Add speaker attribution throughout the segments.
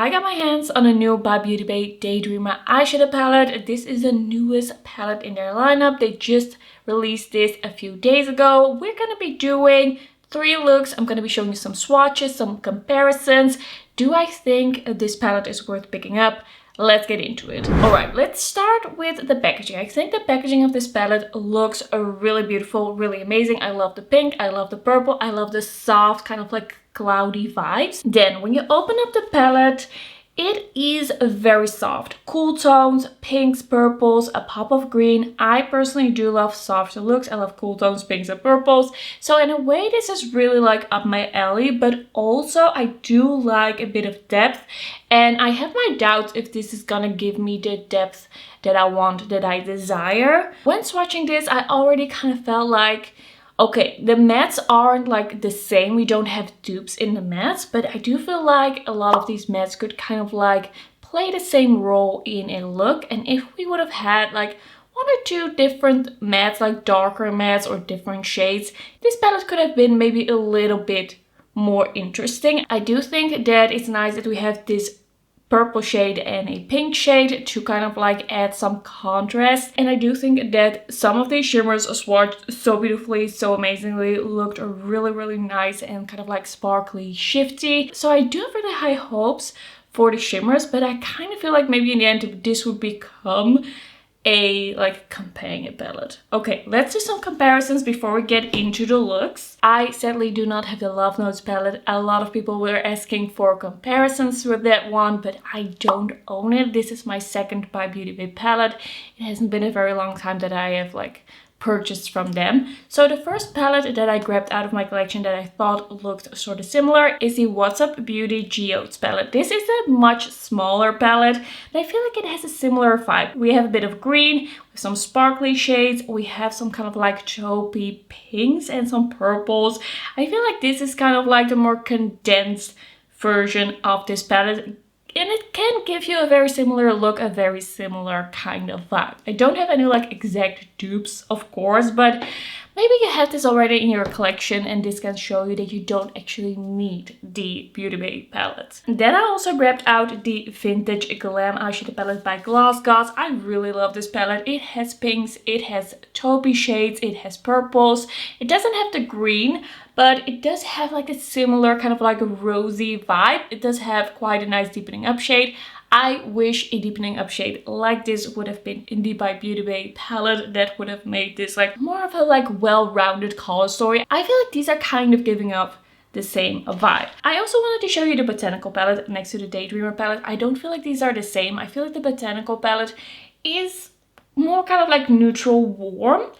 Speaker 1: I got my hands on a new by Beauty Bay Daydreamer eyeshadow palette. This is the newest palette in their lineup. They just released this a few days ago. We're gonna be doing 3 looks. I'm gonna be showing you some swatches, some comparisons. Do I think this palette is worth picking up? Let's get into it. Alright, let's start with the packaging. I think the packaging of this palette looks really beautiful, really amazing. I love the pink, I love the purple, I love the soft kind of like cloudy vibes. Then when you open up the palette, it is very soft. Cool tones, pinks, purples, a pop of green. I personally do love softer looks. I love cool tones, pinks and purples. So in a way, this is really like up my alley, but also I do like a bit of depth. And I have my doubts if this is gonna give me the depth that I want, that I desire. When swatching this, I already kind of felt like, okay, the mattes aren't like the same. We don't have dupes in the mattes, but I do feel like a lot of these mattes could kind of like play the same role in a look. And if we would have had like 1 or 2 different mattes, like darker mattes or different shades, this palette could have been maybe a little bit more interesting. I do think that it's nice that we have this purple shade and a pink shade to kind of like add some contrast. And I do think that some of these shimmers swatched so beautifully, so amazingly, looked really nice and kind of like sparkly, shifty. So I do have really high hopes for the shimmers, but I kind of feel like maybe in the end this would become a like companion palette. Okay, let's do some comparisons before we get into the looks. I sadly do not have the Love Notes palette. A lot of people were asking for comparisons with that one, but I don't own it. This is my second by Beauty Bay palette. It hasn't been a very long time that I have like purchased from them. So the first palette that I grabbed out of my collection that I thought looked sort of similar is the What's Up Beauty Geodes palette. This is a much smaller palette and I feel like it has a similar vibe. We have a bit of green with some sparkly shades. We have some kind of like taupey pinks and some purples. I feel like this is kind of like the more condensed version of this palette. And it can give you a very similar look, a very similar kind of vibe. I don't have any like exact dupes, of course, but maybe you have this already in your collection and this can show you that you don't actually need the Beauty Bay palette. Then I also grabbed out the Vintage Glam Eyeshadow Palette by GlossGods. I really love this palette. It has pinks, it has taupey shades, it has purples. It doesn't have the green, but it does have like a similar kind of like a rosy vibe. It does have quite a nice deepening up shade. I wish a deepening up shade like this would have been in the by Beauty Bay palette. That would have made this like more of a like well-rounded color story. I feel like these are kind of giving up the same vibe. I also wanted to show you the Botanical palette next to the Daydreamer palette. I don't feel like these are the same. I feel like the Botanical palette is more kind of like neutral warm.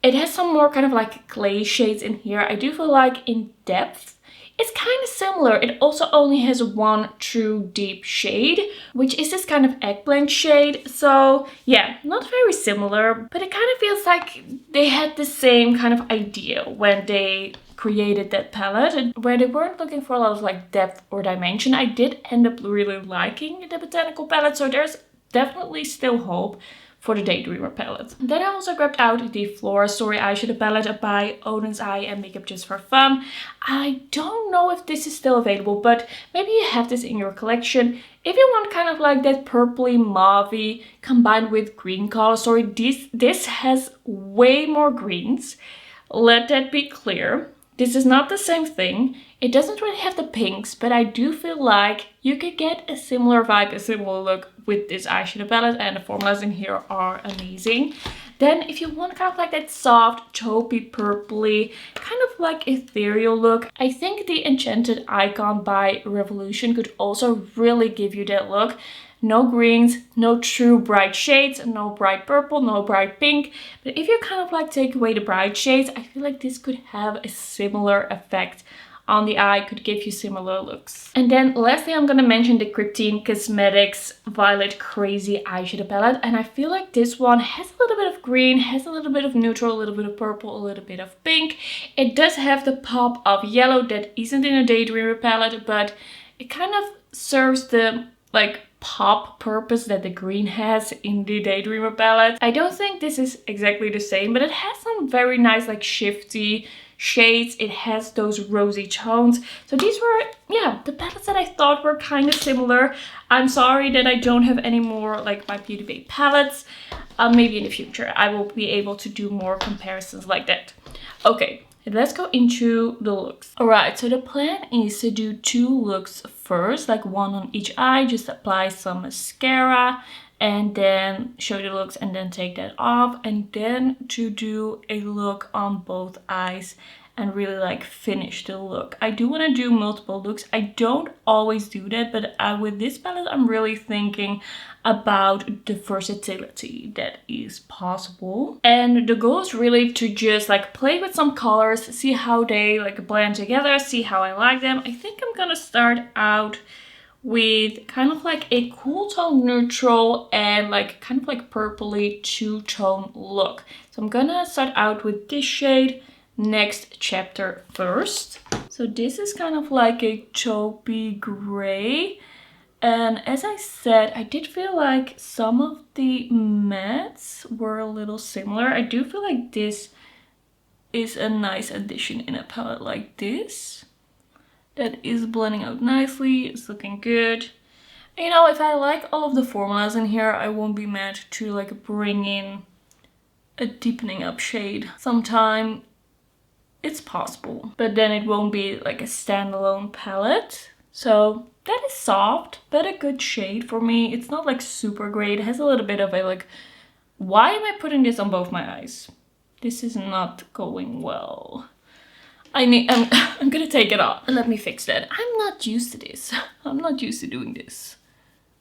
Speaker 1: It has some more kind of like clay shades in here. I do feel like in depth, it's kind of similar. It also only has 1 true deep shade, which is this kind of eggplant shade. So yeah, not very similar, but it kind of feels like they had the same kind of idea when they created that palette, where they weren't looking for a lot of like depth or dimension. I did end up really liking the Botanical palette, so there's definitely still hope for the Daydreamer palette. Then I also grabbed out the Flora Story eyeshadow palette by Odin's Eye and Makeup Just for Fun. I don't know if this is still available, but maybe you have this in your collection. If you want kind of like that purpley mauve combined with green color story, this has way more greens. Let that be clear. This is not the same thing. It doesn't really have the pinks, but I do feel like you could get a similar vibe, a similar look with this eyeshadow palette, and the formulas in here are amazing. Then if you want kind of like that soft, taupey, purpley, kind of like ethereal look, I think the Enchanted Icon by Revolution could also really give you that look. No greens, no true bright shades, no bright purple, no bright pink. But if you kind of like take away the bright shades, I feel like this could have a similar effect on the eye, could give you similar looks. And then lastly, I'm gonna mention the Cryptine Cosmetics Violet Crazy eyeshadow palette. And I feel like this one has a little bit of green, has a little bit of neutral, a little bit of purple, a little bit of pink. It does have the pop of yellow that isn't in a Daydreamer palette, but it kind of serves the like pop purpose that the green has in the Daydreamer palette. I don't think this is exactly the same, but it has some very nice like shifty shades. It has those rosy tones. So these were, yeah, the palettes that I thought were kind of similar. I'm sorry that I don't have any more like my Beauty Bay palettes. Maybe in the future I will be able to do more comparisons like that. Okay, let's go into the looks. Alright, so the plan is to do 2 looks first, like 1 on each eye. Just apply some mascara and then show the looks and then take that off, and then to do a look on both eyes and really like finish the look. I do want to do multiple looks. I don't always do that, but with this palette I'm really thinking about the versatility that is possible. And the goal is really to just like play with some colors, see how they like blend together, see how I like them. I think I'm gonna start out with kind of like a cool tone neutral and like kind of like purpley 2-tone look. So I'm gonna start out with this shade, Next Chapter first. So this is kind of like a taupey gray. And as I said, I did feel like some of the mattes were a little similar. I do feel like this is a nice addition in a palette like this. That is blending out nicely, it's looking good. You know, if I like all of the formulas in here, I won't be mad to like bring in a deepening up shade sometime. It's possible, but then it won't be like a standalone palette. So that is soft, but a good shade for me. It's not like super great. It has a little bit of a like, why am I putting this on both my eyes? This is not going well. I'm gonna take it off. Let me fix that. I'm not used to this. I'm not used to doing this.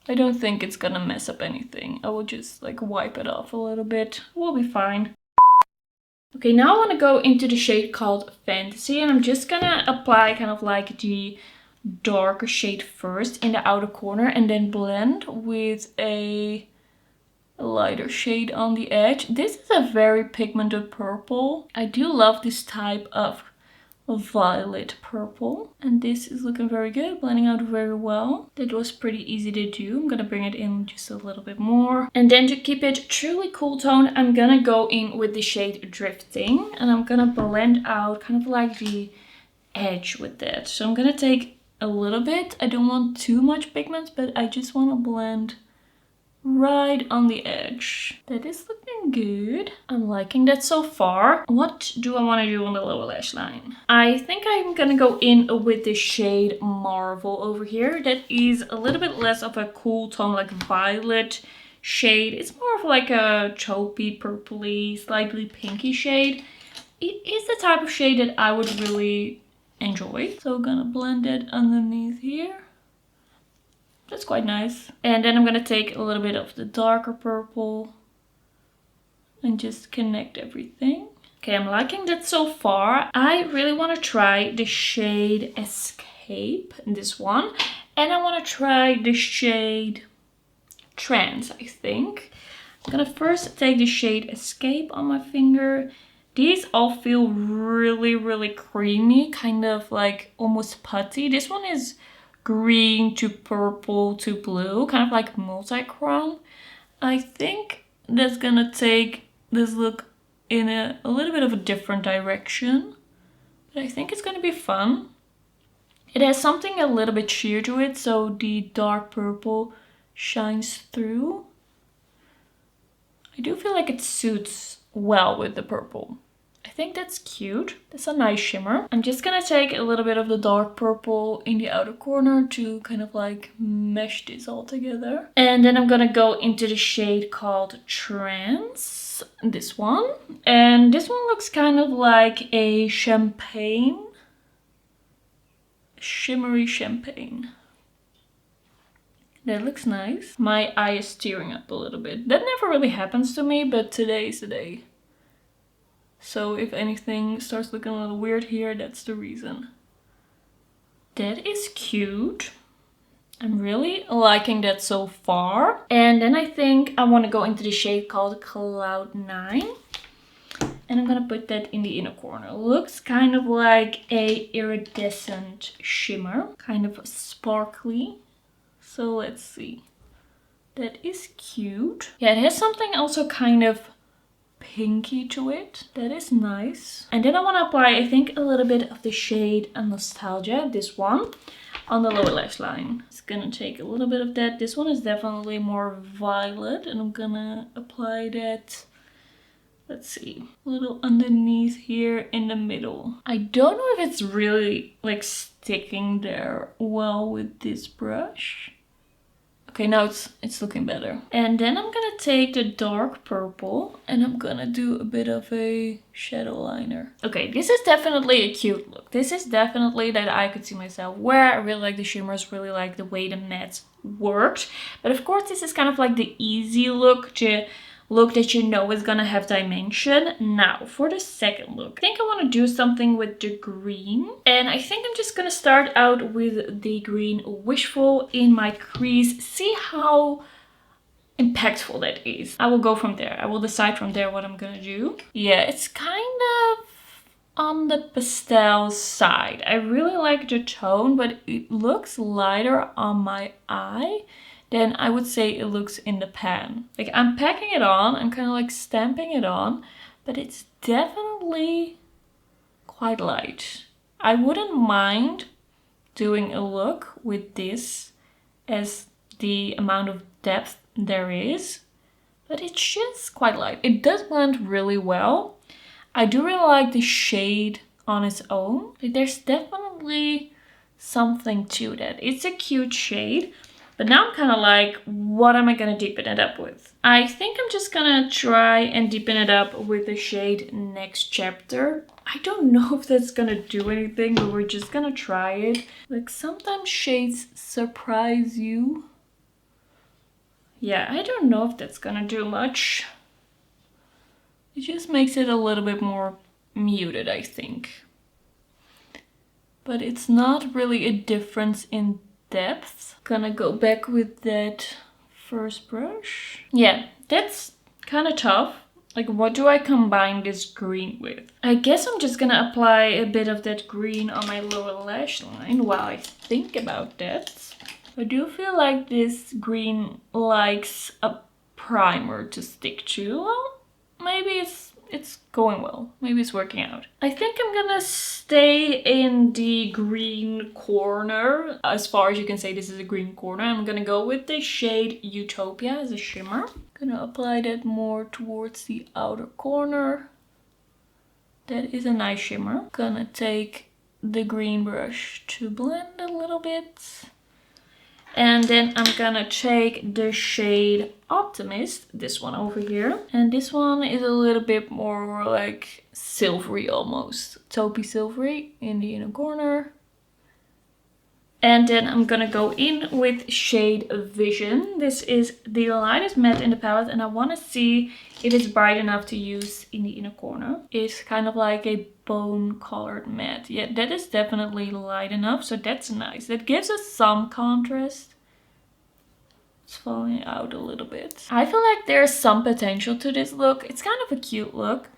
Speaker 1: I don't think it's gonna mess up anything. I will just like wipe it off a little bit. We'll be fine. Okay, now I want to go into the shade called Fantasy, and I'm just gonna apply kind of like the darker shade first in the outer corner and then blend with a lighter shade on the edge. This is a very pigmented purple. I do love this type of violet purple, and this is looking very good, blending out very well. That was pretty easy to do. I'm gonna bring it in just a little bit more, and then to keep it truly cool tone, I'm gonna go in with the shade Drifting, and I'm gonna blend out kind of like the edge with that. So I'm gonna take a little bit. I don't want too much pigment, but I just want to blend right on the edge. That is looking good. I'm liking that so far. What do I want to do on the lower lash line? I think I'm gonna go in with the shade Marvel over here. That is a little bit less of a cool tone, like violet shade. It's more of like a taupey, purpley, slightly pinky shade. It is the type of shade that I would really enjoy. So I'm gonna blend it underneath here. That's quite nice. And then I'm gonna take a little bit of the darker purple and just connect everything. Okay, I'm liking that so far. I really want to try the shade Escape, this one. And I want to try the shade Trance, I think. I'm gonna first take the shade Escape on my finger. These all feel really, really creamy, kind of like almost putty. This one is green to purple to blue, kind of like multi-chrome. I think that's gonna take this look in a little bit of a different direction, but I think it's gonna be fun. It has something a little bit sheer to it, so the dark purple shines through. I do feel like it suits well with the purple. I think that's cute. That's a nice shimmer. I'm just gonna take a little bit of the dark purple in the outer corner to kind of like mesh this all together. And then I'm gonna go into the shade called Trance, this one. And this one looks kind of like a champagne, shimmery champagne. That looks nice. My eye is tearing up a little bit. That never really happens to me, but today is the day. So if anything starts looking a little weird here, that's the reason. That is cute. I'm really liking that so far. And then I think I want to go into the shade called Cloud 9. And I'm gonna put that in the inner corner. Looks kind of like a iridescent shimmer, kind of sparkly. So let's see. That is cute. Yeah, it has something also kind of pinky to it. That is nice. And then I want to apply, I think, a little bit of the shade Nostalgia, this one, on the lower lash line. It's gonna take a little bit of that. This one is definitely more violet, and I'm gonna apply that, let's see, a little underneath here in the middle. I don't know if it's really like sticking there well with this brush. Okay, now it's looking better. And then I'm gonna take the dark purple and I'm gonna do a bit of a shadow liner. Okay, this is definitely a cute look. This is definitely that I could see myself wear. I really like the shimmers, really like the way the mattes worked. But of course, this is kind of like the easy look that you know is gonna have dimension. Now for the second look, I think I want to do something with the green, and I think I'm just gonna start out with the green Wishful in my crease, see how impactful that is. I will go from there. I will decide from there what I'm gonna do. Yeah, it's kind of on the pastel side. I really like the tone, but it looks lighter on my eye then I would say it looks in the pan. Like, I'm packing it on, I'm kind of like stamping it on, but it's definitely quite light. I wouldn't mind doing a look with this as the amount of depth there is, but it's just quite light. It does blend really well. I do really like the shade on its own. Like, there's definitely something to that. It's a cute shade. But now I'm kind of like, what am I going to deepen it up with? I think I'm just going to try and deepen it up with the shade Next Chapter. I don't know if that's going to do anything, but we're just going to try it. Like, sometimes shades surprise you. Yeah, I don't know if that's going to do much. It just makes it a little bit more muted, I think. But it's not really a difference in depth. Gonna go back with that first brush. Yeah, that's kind of tough. Like, what do I combine this green with? I guess I'm just gonna apply a bit of that green on my lower lash line while I think about that. I do feel like this green likes a primer to stick to. Well, maybe it's going well. Maybe it's working out. I think I'm gonna stay in the green corner. As far as you can say, this is a green corner. I'm gonna go with the shade Utopia as a shimmer. Gonna apply that more towards the outer corner. That is a nice shimmer. Gonna take the green brush to blend a little bit. And then I'm gonna take the shade Optimist, this one over here. And this one is a little bit more like silvery almost. Taupey silvery in the inner corner. And then I'm gonna go in with shade Vision. This is the lightest matte in the palette and I wanna see if it's bright enough to use in the inner corner. It's kind of like a bone colored matte. Yeah, that is definitely light enough, so that's nice. That gives us some contrast. It's falling out a little bit. I feel like there's some potential to this look. It's kind of a cute look,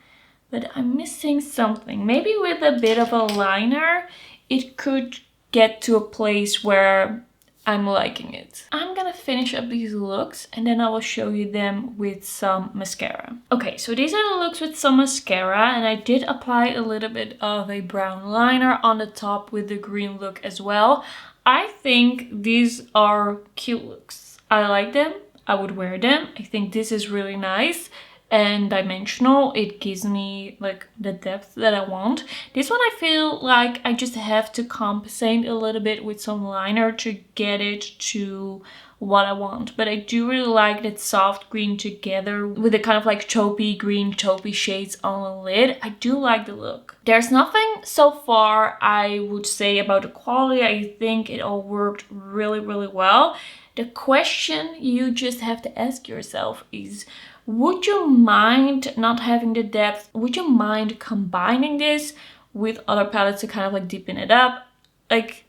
Speaker 1: but I'm missing something. Maybe with a bit of a liner, it could get to a place where I'm liking it. I'm gonna finish up these looks and then I will show you them with some mascara. Okay, so these are the looks with some mascara and I did apply a little bit of a brown liner on the top with the green look as well. I think these are cute looks. I like them. I would wear them. I think this is really nice and dimensional. It gives me like the depth that I want. This one I feel like I just have to compensate a little bit with some liner to get it to what I want. But I do really like that soft green together with the kind of like taupey green, taupey shades on the lid. I do like the look. There's nothing so far I would say about the quality. I think it all worked really, really well. The question you just have to ask yourself is, would you mind not having the depth? Would you mind combining this with other palettes to kind of like deepen it up? Like,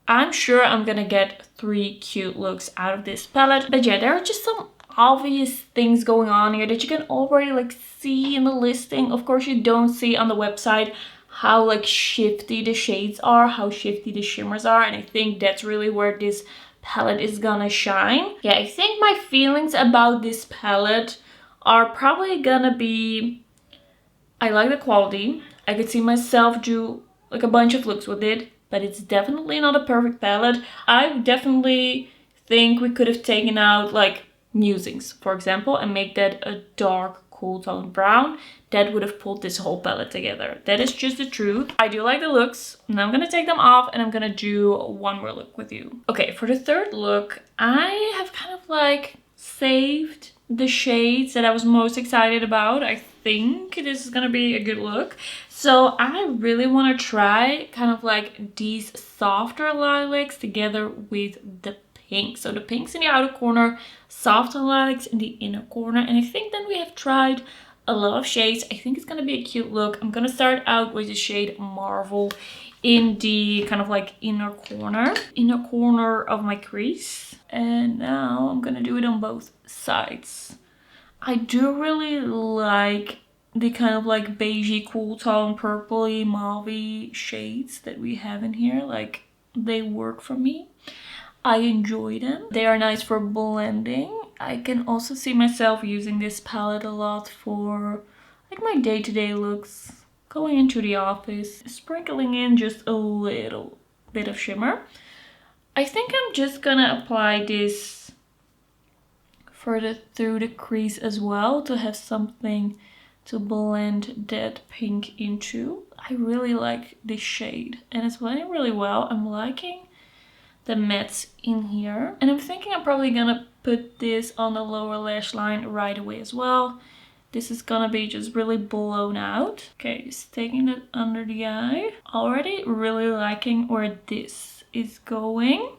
Speaker 1: I'm sure I'm gonna get 3 cute looks out of this palette. But yeah, there are just some obvious things going on here that you can already like see in the listing. Of course, you don't see on the website how like shifty the shades are, how shifty the shimmers are. And I think that's really where this palette is gonna shine. Yeah, I think my feelings about this palette are probably gonna be I like the quality. I could see myself do like a bunch of looks with it, but it's definitely not a perfect palette. I definitely think we could have taken out like Musings, for example, and make that a dark cool tone brown. That would have pulled this whole palette together. That is just the truth. I do like the looks. Now I'm gonna take them off and I'm gonna do one more look with you. Okay, for the third look, I have kind of like saved the shades that I was most excited about. I think this is gonna be a good look. So I really want to try kind of like these softer lilacs together with the pink. So the pink's in the outer corner, softer lilacs in the inner corner. And I think then we have tried a lot of shades. I think it's gonna be a cute look. I'm gonna start out with the shade Marvel in the kind of like inner corner of my crease. And now I'm gonna do it on both sides. I do really like the kind of like beigey, cool tone, purpley, mauve shades that we have in here. Like, they work for me. I enjoy them. They are nice for blending. I can also see myself using this palette a lot for like my day-to-day looks. Going into the office, sprinkling in just a little bit of shimmer. I think I'm just gonna apply this further through the crease as well to have something to blend that pink into. I really like this shade and it's blending really well. I'm liking the mattes in here. And I'm thinking I'm probably gonna put this on the lower lash line right away as well. This is gonna be just really blown out. Okay, just taking it under the eye. Already really liking where this is going.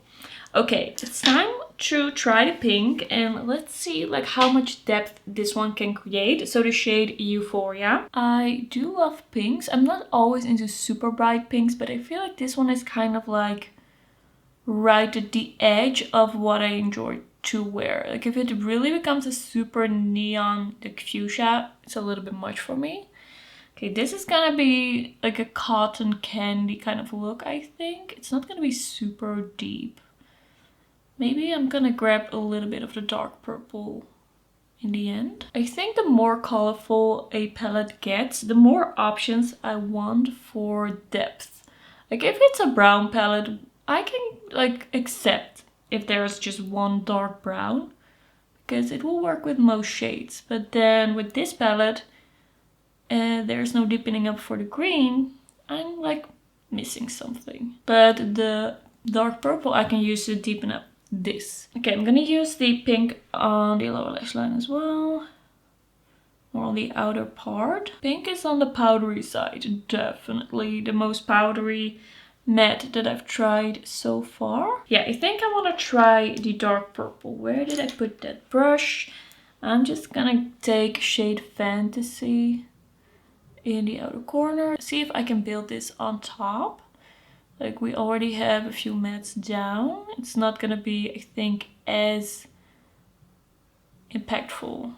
Speaker 1: Okay, it's time to try the pink and let's see like how much depth this one can create. So the shade Euphoria. I do love pinks. I'm not always into super bright pinks, but I feel like this one is kind of like right at the edge of what I enjoy to wear. Like if it really becomes a super neon like fuchsia, it's a little bit much for me. Okay, this is gonna be like a cotton candy kind of look, I think. It's not gonna be super deep. Maybe I'm gonna grab a little bit of the dark purple in the end. I think the more colorful a palette gets, the more options I want for depth. Like if it's a brown palette, I can like accept if there's just one dark brown because it will work with most shades. But then with this palette, there's no deepening up for the green. I'm like missing something. But the dark purple I can use to deepen up this. Okay, I'm gonna use the pink on the lower lash line as well. More on the outer part. Pink is on the powdery side, definitely the most powdery matte that I've tried so far. Yeah, I think I want to try the dark purple. Where did I put that brush? I'm just gonna take shade Fantasy in the outer corner. See if I can build this on top. Like we already have a few mattes down. It's not gonna be, I think, as impactful.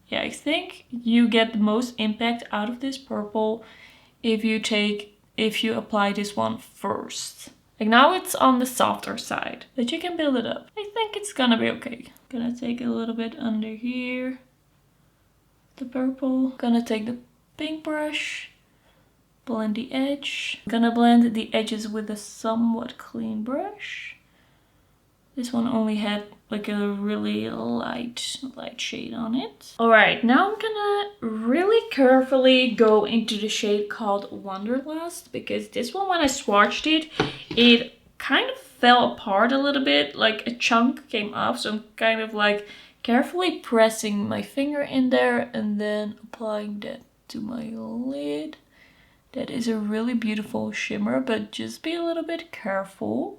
Speaker 1: Yeah, I think you get the most impact out of this purple if you apply this one first. Like now it's on the softer side, but you can build it up. I think it's gonna be okay. Gonna take a little bit under here, the purple. Gonna take the pink brush, blend the edge. Gonna blend the edges with a somewhat clean brush. This one only had like a really light shade on it. All right, now I'm gonna really carefully go into the shade called Wanderlust, because this one, when I swatched it, it kind of fell apart a little bit, like a chunk came off. So I'm kind of like carefully pressing my finger in there and then applying that to my lid. That is a really beautiful shimmer, but just be a little bit careful.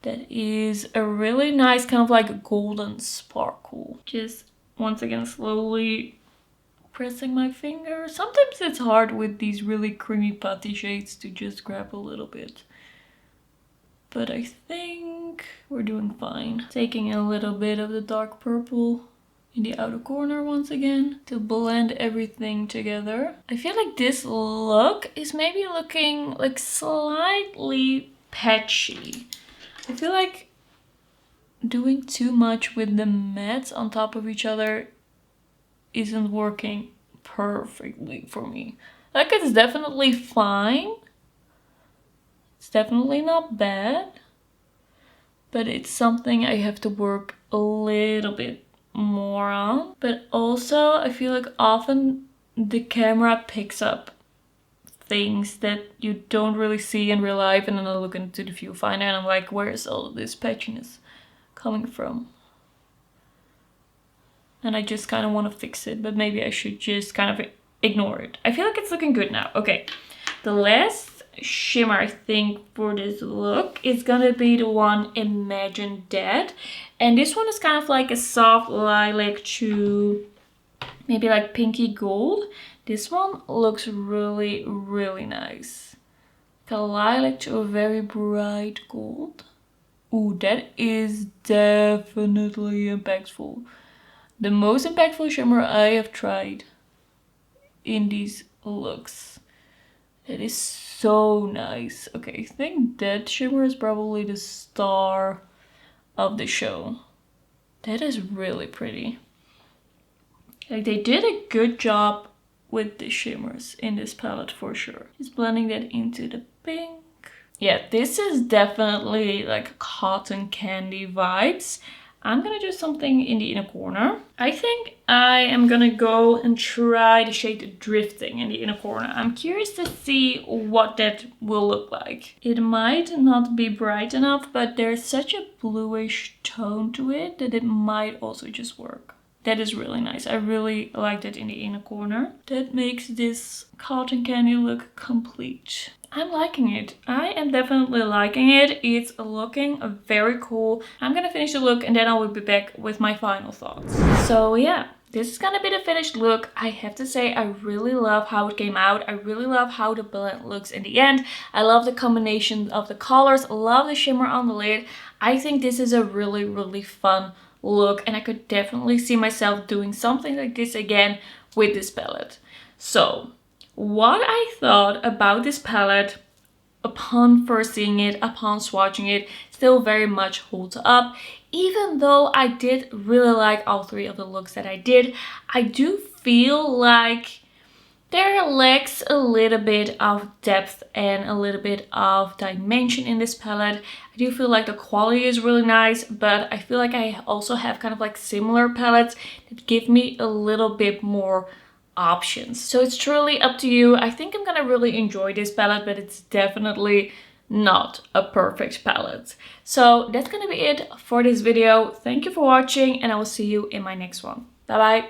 Speaker 1: That is a really nice kind of like golden sparkle. Just once again slowly pressing my finger. Sometimes it's hard with these really creamy putty shades to just grab a little bit. But I think we're doing fine. Taking a little bit of the dark purple in the outer corner once again to blend everything together. I feel like this look is maybe looking like slightly patchy. I feel like doing too much with the mattes on top of each other isn't working perfectly for me. Like, it's definitely fine. It's definitely not bad. But it's something I have to work a little bit more on. But also, I feel like often the camera picks up things that you don't really see in real life, and then I look into the viewfinder and I'm like, where is all of this patchiness coming from? And I just kind of want to fix it, but maybe I should just kind of ignore it. I feel like it's looking good now. Okay, the last shimmer I think for this look is gonna be the one Imagine That, and this one is kind of like a soft lilac to maybe like pinky gold. This one looks really, really nice. The lilac to a very bright gold. Ooh, that is definitely impactful. The most impactful shimmer I have tried in these looks. It is so nice. Okay, I think that shimmer is probably the star of the show. That is really pretty. Like, they did a good job with the shimmers in this palette for sure. Just blending that into the pink. Yeah, this is definitely like cotton candy vibes. I'm gonna do something in the inner corner. I think I am gonna go and try the shade Drifting in the inner corner. I'm curious to see what that will look like. It might not be bright enough, but there's such a bluish tone to it that it might also just work. That is really nice. I really like that in the inner corner. That makes this cotton candy look complete. I'm liking it. I am definitely liking it. It's looking very cool. I'm gonna finish the look and then I will be back with my final thoughts. So yeah, this is gonna be the finished look. I have to say I really love how it came out. I really love how the blend looks in the end. I love the combination of the colors. I love the shimmer on the lid. I think this is a really, really fun look and I could definitely see myself doing something like this again with this palette. So what I thought about this palette upon first seeing it, upon swatching it, still very much holds up. Even though I did really like all three of the looks that I did, I do feel like there lacks a little bit of depth and a little bit of dimension in this palette. I do feel like the quality is really nice, but I feel like I also have kind of like similar palettes that give me a little bit more options. So it's truly up to you. I think I'm gonna really enjoy this palette, but it's definitely not a perfect palette. So that's gonna be it for this video. Thank you for watching and I will see you in my next one. Bye bye.